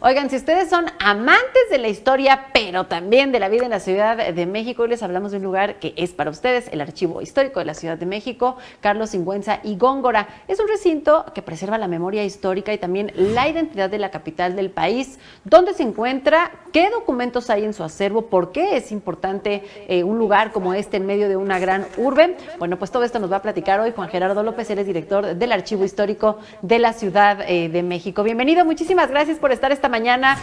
Oigan, si ustedes son amantes de la historia, pero también de la vida en la Ciudad de México, hoy les hablamos de un lugar que es para ustedes, el Archivo Histórico de la Ciudad de México, Carlos Sigüenza y Góngora. Es un recinto que preserva la memoria histórica y también la identidad de la capital del país. ¿Dónde se encuentra? ¿Qué documentos hay en su acervo? ¿Por qué es importante un lugar como este en medio de una gran urbe? Bueno, pues todo esto nos va a platicar hoy Juan Gerardo López, él es director del Archivo Histórico de la Ciudad de México. Bienvenido, muchísimas gracias por estar esta mañana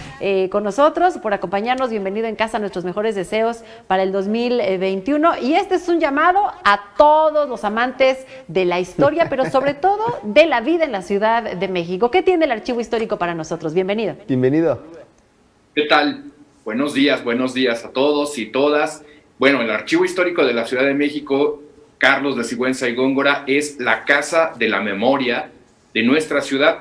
con nosotros, por acompañarnos. Bienvenido en casa, nuestros mejores deseos para el 2021. Y este es un llamado a todos los amantes de la historia, pero sobre todo de la vida en la Ciudad de México. ¿Qué tiene el Archivo Histórico para nosotros? Bienvenido. Bienvenido. ¿Qué tal? Buenos días a todos y todas. Bueno, el Archivo Histórico de la Ciudad de México, Carlos de Sigüenza y Góngora, es la casa de la memoria de nuestra ciudad.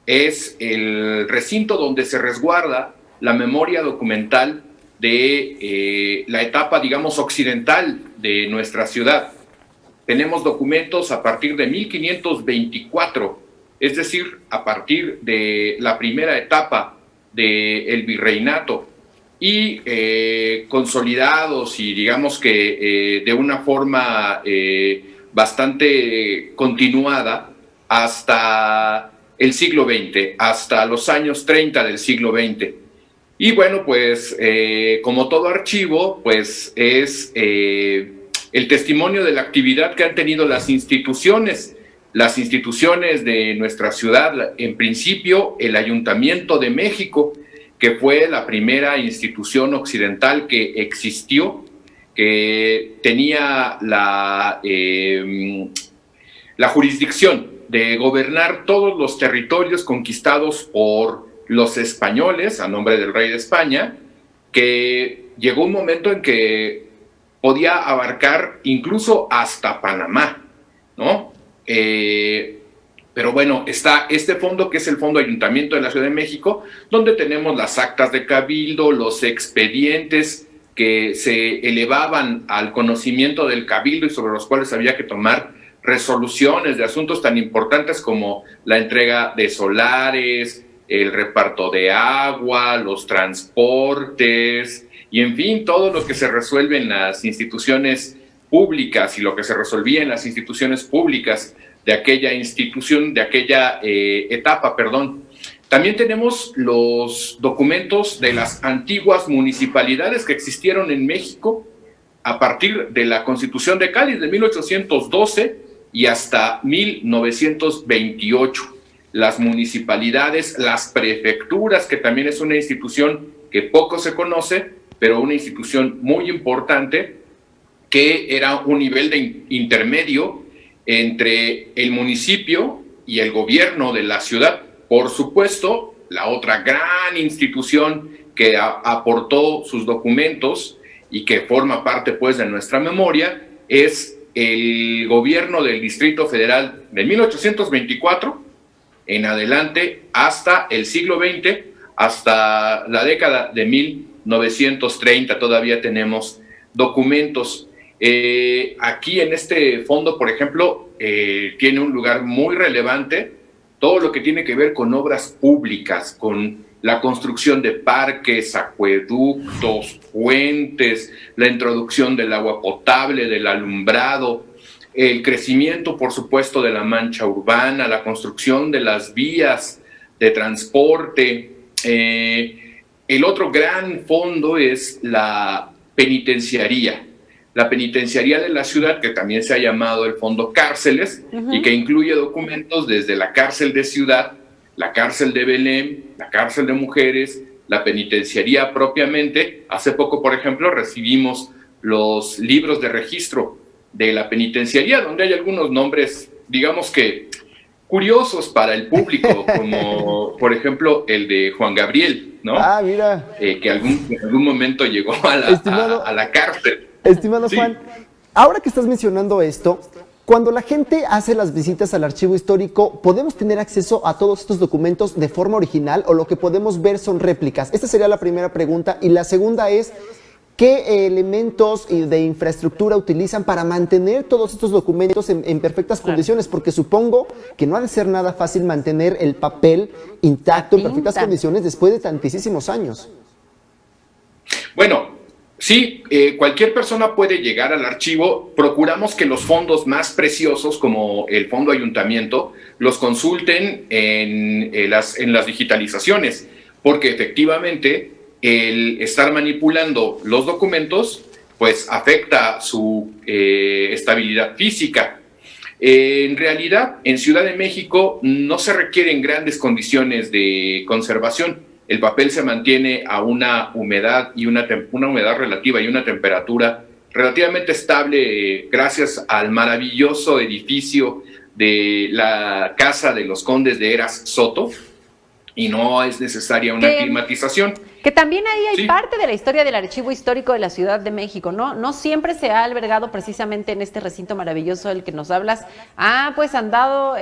Es el recinto donde se resguarda la memoria documental de la etapa, digamos, occidental de nuestra ciudad. Tenemos documentos a partir de 1524, es decir, a partir de la primera etapa del virreinato, y consolidados y digamos que de una forma bastante continuada hasta el siglo XX, hasta los años 30 del siglo XX. Y bueno, pues como todo archivo, pues es el testimonio de la actividad que han tenido las instituciones de nuestra ciudad. En principio, el Ayuntamiento de México, que fue la primera institución occidental que existió, que tenía la jurisdicción de gobernar todos los territorios conquistados por los españoles a nombre del rey de España, que llegó un momento en que podía abarcar incluso hasta Panamá, ¿no? Pero bueno, está este fondo que es el Fondo Ayuntamiento de la Ciudad de México, donde tenemos las actas de cabildo, los expedientes que se elevaban al conocimiento del cabildo y sobre los cuales había que tomar resoluciones de asuntos tan importantes como la entrega de solares, el reparto de agua, los transportes y en fin, todo lo que se resuelve en las instituciones públicas y lo que se resolvía en las instituciones públicas de aquella institución, de aquella etapa, perdón. También tenemos los documentos de las antiguas municipalidades que existieron en México a partir de la Constitución de Cádiz de 1812 y hasta 1928. Las municipalidades, las prefecturas, que también es una institución que poco se conoce, pero una institución muy importante, que era un nivel de intermedio entre el municipio y el gobierno de la ciudad. Por supuesto, la otra gran institución que aportó sus documentos y que forma parte pues de nuestra memoria es el gobierno del Distrito Federal de 1824 en adelante hasta el siglo XX, hasta la década de 1930 todavía tenemos documentos. Aquí en este fondo, por ejemplo, tiene un lugar muy relevante todo lo que tiene que ver con obras públicas, con la construcción de parques, acueductos, puentes, la introducción del agua potable, del alumbrado, el crecimiento, por supuesto, de la mancha urbana, la construcción de las vías de transporte. El otro gran fondo es la penitenciaría. La penitenciaría de la ciudad, que también se ha llamado el Fondo Cárceles, y que incluye documentos desde la cárcel de Ciudad, la cárcel de Belén, la cárcel de mujeres, la penitenciaría propiamente. Hace poco, por ejemplo, recibimos los libros de registro de la penitenciaría, donde hay algunos nombres, digamos que curiosos para el público, como por ejemplo el de Juan Gabriel, ¿no? Ah, mira. Que en algún momento llegó a la cárcel. Estimado Sí. Juan, ahora que estás mencionando esto, cuando la gente hace las visitas al archivo histórico, ¿podemos tener acceso a todos estos documentos de forma original o lo que podemos ver son réplicas? Esta sería la primera pregunta. Y la segunda es, ¿qué elementos de infraestructura utilizan para mantener todos estos documentos en perfectas condiciones? Porque supongo que no ha de ser nada fácil mantener el papel intacto en perfectas condiciones después de tantísimos años. Bueno, sí, cualquier persona puede llegar al archivo. Procuramos que los fondos más preciosos, como el Fondo Ayuntamiento, los consulten en las digitalizaciones, porque efectivamente el estar manipulando los documentos pues afecta su estabilidad física. En realidad, en Ciudad de México no se requieren grandes condiciones de conservación. El papel se mantiene a una humedad y una humedad relativa y una temperatura relativamente estable gracias al maravilloso edificio de la Casa de los Condes de Eras Soto, y no es necesaria una climatización. Que también ahí hay parte de la historia del Archivo Histórico de la Ciudad de México, ¿no? No siempre se ha albergado precisamente en este recinto maravilloso del que nos hablas. Pues andado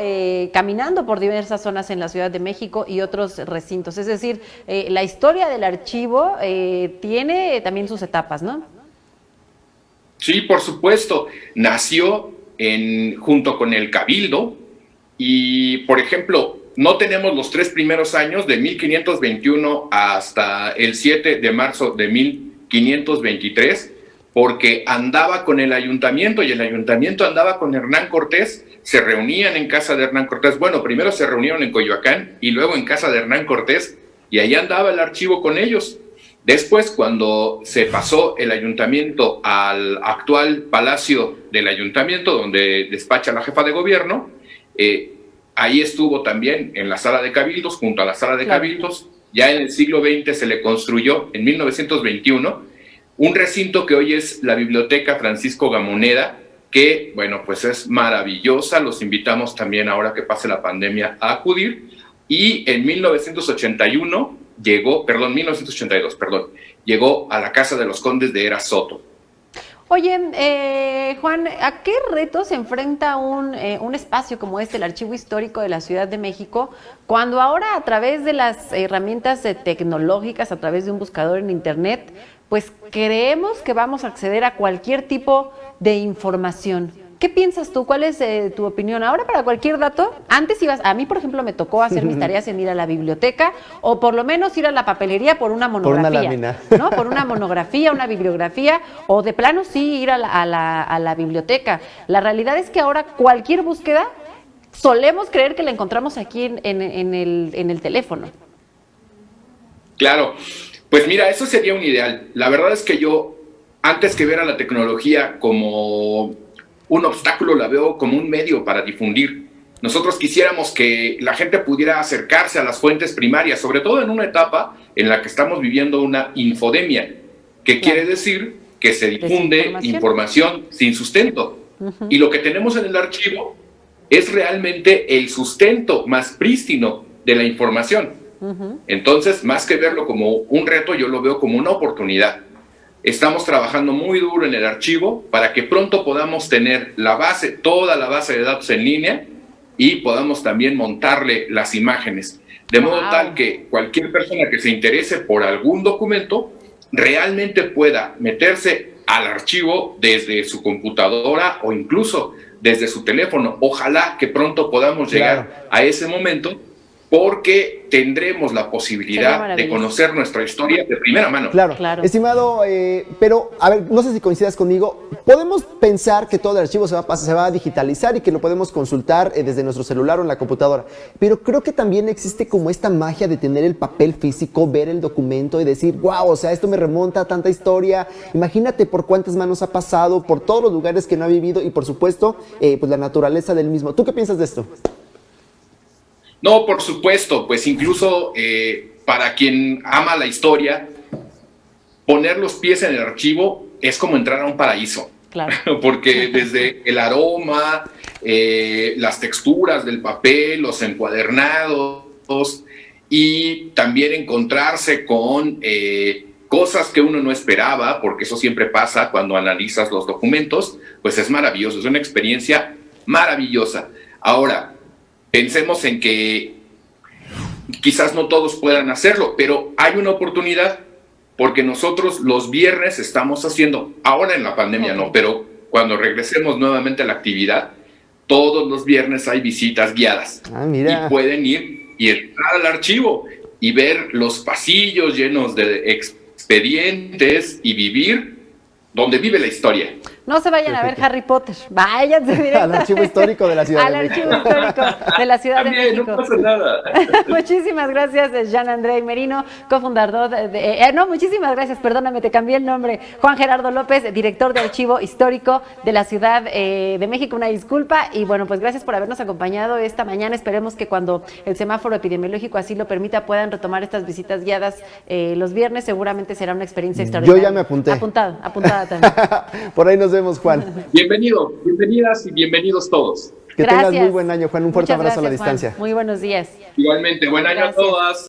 caminando por diversas zonas en la Ciudad de México y otros recintos. Es decir, la historia del archivo tiene también sus etapas, ¿no? Sí, por supuesto. Nació junto con el Cabildo y, por ejemplo, no tenemos los 3 primeros años, de 1521 hasta el 7 de marzo de 1523, porque andaba con el ayuntamiento y el ayuntamiento andaba con Hernán Cortés. Se reunían en casa de Hernán Cortés. Bueno, primero se reunieron en Coyoacán y luego en casa de Hernán Cortés, y ahí andaba el archivo con ellos. Después, cuando se pasó el ayuntamiento al actual Palacio del Ayuntamiento, donde despacha la jefa de gobierno, ahí estuvo también en la sala de cabildos, junto a la sala de cabildos. Ya en el siglo XX se le construyó, en 1921, un recinto que hoy es la Biblioteca Francisco Gamoneda, que, bueno, pues es maravillosa. Los invitamos también, ahora que pase la pandemia, a acudir. Y en 1982, llegó a la Casa de los Condes de Eras Soto. Oye, Juan, ¿a qué retos se enfrenta un espacio como el Archivo Histórico de la Ciudad de México, cuando ahora a través de las herramientas tecnológicas, a través de un buscador en Internet, pues creemos que vamos a acceder a cualquier tipo de información? ¿Qué piensas tú? ¿Cuál es tu opinión? Ahora, para cualquier dato, antes a mí, por ejemplo, me tocó hacer mis tareas en ir a la biblioteca, o por lo menos ir a la papelería por una monografía. Por una lámina. ¿No? Por una monografía, una bibliografía, o de plano sí ir a la biblioteca. La realidad es que ahora cualquier búsqueda solemos creer que la encontramos aquí en el teléfono. Claro, pues mira, eso sería un ideal. La verdad es que yo, antes que ver a la tecnología como un obstáculo, la veo como un medio para difundir. Nosotros quisiéramos que la gente pudiera acercarse a las fuentes primarias, sobre todo en una etapa en la que estamos viviendo una infodemia, que quiere decir que se difunde información sin sustento. Y lo que tenemos en el archivo es realmente el sustento más prístino de la información. Entonces, más que verlo como un reto, yo lo veo como una oportunidad. Estamos trabajando muy duro en el archivo para que pronto podamos tener toda la base de datos en línea, y podamos también montarle las imágenes, de modo tal que cualquier persona que se interese por algún documento realmente pueda meterse al archivo desde su computadora o incluso desde su teléfono. Ojalá que pronto podamos llegar a ese momento, porque tendremos la posibilidad de conocer nuestra historia de primera mano. Claro. Estimado, pero a ver, no sé si coincidas conmigo, podemos pensar que todo el archivo se va a digitalizar y que lo podemos consultar desde nuestro celular o en la computadora, pero creo que también existe como esta magia de tener el papel físico, ver el documento y decir, wow, o sea, esto me remonta a tanta historia. Imagínate por cuántas manos ha pasado, por todos los lugares que no ha vivido y por supuesto, pues la naturaleza del mismo. ¿Tú qué piensas de esto? No, por supuesto, pues incluso para quien ama la historia, poner los pies en el archivo es como entrar a un paraíso. Claro. Porque desde el aroma, las texturas del papel, los encuadernados, y también encontrarse con cosas que uno no esperaba, porque eso siempre pasa cuando analizas los documentos, pues es maravilloso, es una experiencia maravillosa. Ahora, pensemos en que quizás no todos puedan hacerlo, pero hay una oportunidad. porque nosotros los viernes estamos haciendo, ahora en la pandemia no, pero cuando regresemos nuevamente a la actividad, todos los viernes hay visitas guiadas. Mira. Y pueden ir y entrar al archivo y ver los pasillos llenos de expedientes y vivir donde vive la historia. No se vayan a ver Harry Potter, váyanse directo al archivo histórico de la Ciudad de México. Al archivo histórico de la Ciudad También, de México. no pasa nada. Muchísimas gracias, Jean André Merino, cofundador muchísimas gracias, perdóname, te cambié el nombre. Juan Gerardo López, director de Archivo Histórico de la Ciudad de México, una disculpa. Y bueno, pues gracias por habernos acompañado esta mañana. Esperemos que cuando el semáforo epidemiológico así lo permita, puedan retomar estas visitas guiadas los viernes. Seguramente será una experiencia extraordinaria. Yo ya me apunté. Apuntada también. Por ahí nos vemos, Juan. Bienvenidos, bienvenidas y bienvenidos todos. Que tengas muy buen año, Juan. Un fuerte Muchas abrazo a la gracias, Juan. distancia. Muy buenos días. Igualmente, buen año a todas.